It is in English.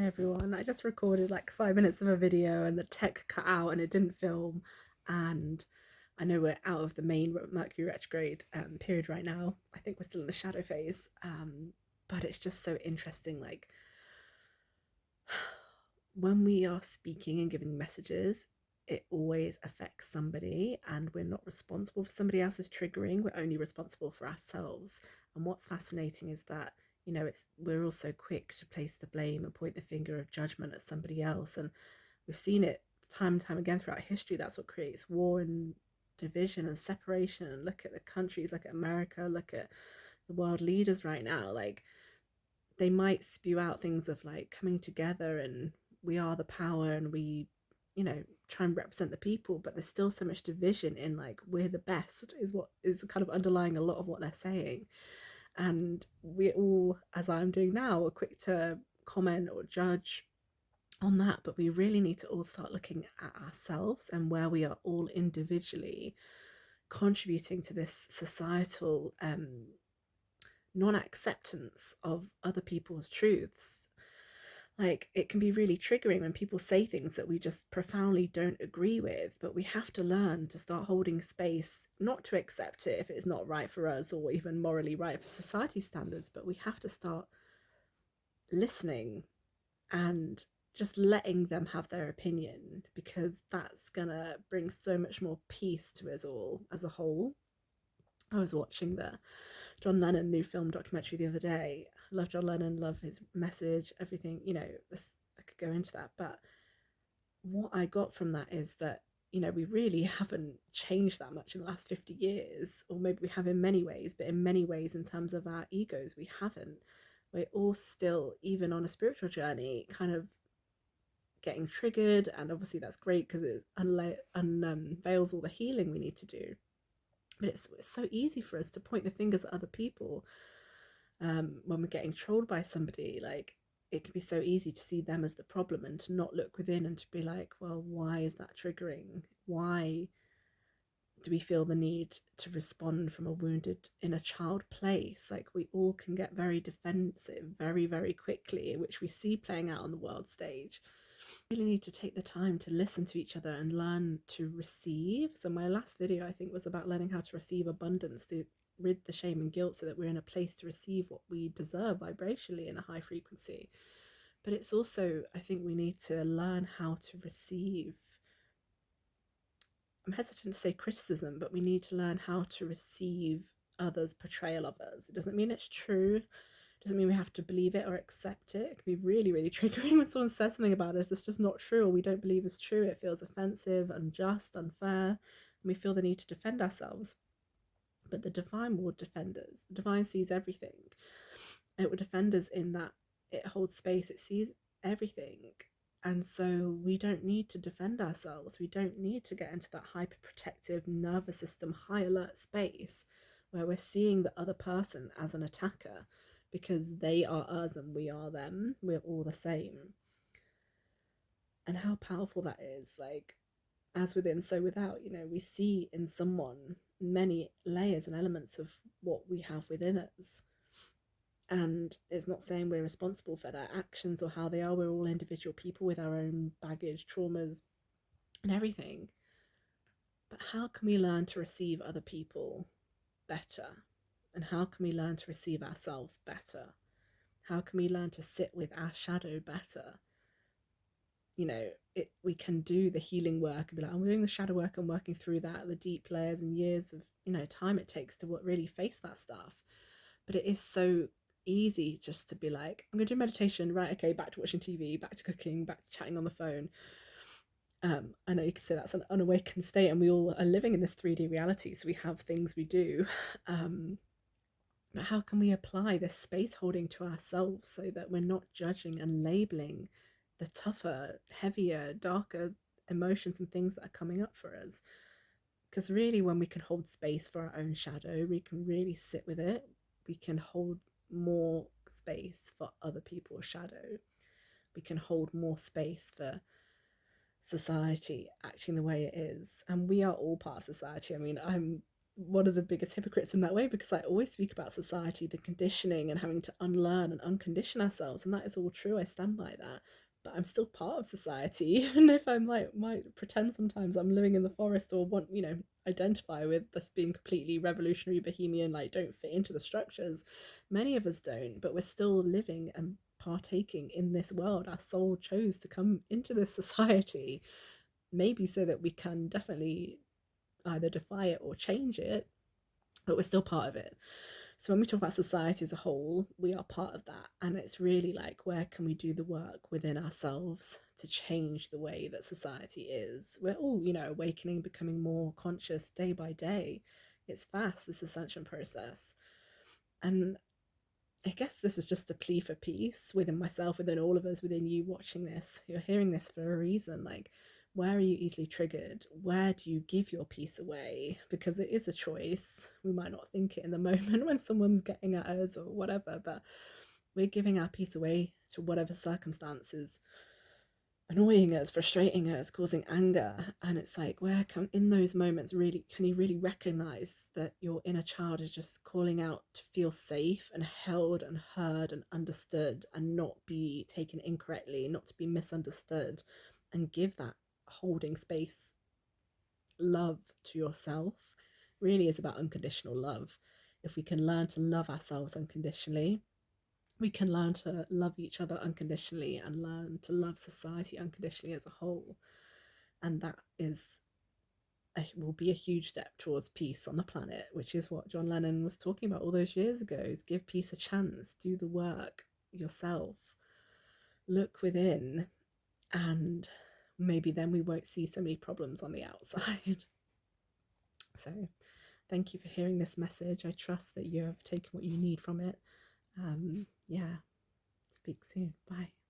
Hey everyone, I just recorded like 5 minutes of a video and the tech cut out and it didn't film. And I know we're out of the main Mercury retrograde period right now. I think we're still in the shadow phase. But it's just so interesting. Like when we are speaking and giving messages, it always affects somebody, and we're not responsible for somebody else's triggering. We're only responsible for ourselves. And what's fascinating is that we're all so quick to place the blame and point the finger of judgment at somebody else, and we've seen it time and time again throughout history. That's what creates war and division and separation. And look at the countries, look at America, look at the world leaders right now. Like, they might spew out things of like coming together and we are the power and we try and represent the people, but there's still so much division in like we're the best is what is kind of underlying a lot of what they're saying. And we all, as I'm doing now, are quick to comment or judge on that, but we really need to all start looking at ourselves and where we are all individually contributing to this societal non-acceptance of other people's truths. Like, it can be really triggering when people say things that we just profoundly don't agree with, but we have to learn to start holding space, not to accept it if it's not right for us or even morally right for society standards, but we have to start listening and just letting them have their opinion, because that's gonna bring so much more peace to us all as a whole. I was watching the John Lennon new film documentary the other day. I love John Lennon, love his message, everything. I could go into that, but what I got from that is that we really haven't changed that much in the last 50 years, or maybe we have in many ways, but in many ways, in terms of our egos, we haven't. We're all still, even on a spiritual journey, kind of getting triggered, and obviously that's great because it unveils all the healing we need to do. But it's so easy for us to point the fingers at other people when we're getting trolled by somebody. Like, it can be so easy to see them as the problem and to not look within and to be like, well, why is that triggering? Why do we feel the need to respond from a wounded inner child place? Like, we all can get very defensive very, very quickly, which we see playing out on the world stage. We really need to take the time to listen to each other and learn to receive. So my last video, I think, was about learning how to receive abundance, to rid the shame and guilt so that we're in a place to receive what we deserve vibrationally in a high frequency. But it's also, I think, we need to learn how to receive, I'm hesitant to say criticism, but we need to learn how to receive others' portrayal of us. It doesn't mean it's true, doesn't mean we have to believe it or accept it. It can be really, really triggering when someone says something about us that's just not true, or we don't believe is true. It feels offensive, unjust, unfair, and we feel the need to defend ourselves. But the divine will defend us. The divine sees everything. It will defend us in that it holds space, it sees everything. And so we don't need to defend ourselves. We don't need to get into that hyper protective nervous system, high alert space where we're seeing the other person as an attacker, because they are us and we are them. We're all the same. And how powerful that is. Like, as within, so without. We see in someone many layers and elements of what we have within us. And it's not saying we're responsible for their actions or how they are. We're all individual people with our own baggage, traumas, and everything. But how can we learn to receive other people better? And how can we learn to receive ourselves better? How can we learn to sit with our shadow better? We can do the healing work and be like, I'm doing the shadow work and working through that, the deep layers and years of time it takes to really face that stuff. But it is so easy just to be like, I'm gonna do meditation, right? Okay, back to watching TV, back to cooking, back to chatting on the phone. I know you could say that's an unawakened state, and we all are living in this 3D reality, so we have things we do. But how can we apply this space holding to ourselves so that we're not judging and labeling the tougher, heavier, darker emotions and things that are coming up for us? Because really, when we can hold space for our own shadow, we can really sit with it. We can hold more space for other people's shadow. We can hold more space for society acting the way it is. And we are all part of society. I mean, I'm one of the biggest hypocrites in that way, because I always speak about society, the conditioning, and having to unlearn and uncondition ourselves. And that is all true. I stand by that. But I'm still part of society, even if I'm like, might pretend sometimes I'm living in the forest, or want, identify with this being completely revolutionary, bohemian, like don't fit into the structures. Many of us don't, but we're still living and partaking in this world. Our soul chose to come into this society, maybe so that we can definitely either defy it or change it, but we're still part of it. So when we talk about society as a whole, we are part of that. And it's really like, where can we do the work within ourselves to change the way that society is? We're all, awakening, becoming more conscious day by day. It's fast, this ascension process. And I guess this is just a plea for peace within myself, within all of us, within you watching this. You're hearing this for a reason. Like, where are you easily triggered? Where do you give your peace away? Because it is a choice. We might not think it in the moment when someone's getting at us or whatever, but we're giving our peace away to whatever circumstances annoying us, frustrating us, causing anger. And it's like, where can, in those moments, really, can you really recognize that your inner child is just calling out to feel safe and held and heard and understood, and not be taken incorrectly, not to be misunderstood, and give that holding space, love to yourself. Really is about unconditional love. If we can learn to love ourselves unconditionally, we can learn to love each other unconditionally, and learn to love society unconditionally as a whole. And that will be a huge step towards peace on the planet, which is what John Lennon was talking about all those years ago, is give peace a chance, do the work yourself, look within, and maybe then we won't see so many problems on the outside. So thank you for hearing this message. I trust that you have taken what you need from it. Yeah, speak soon. Bye.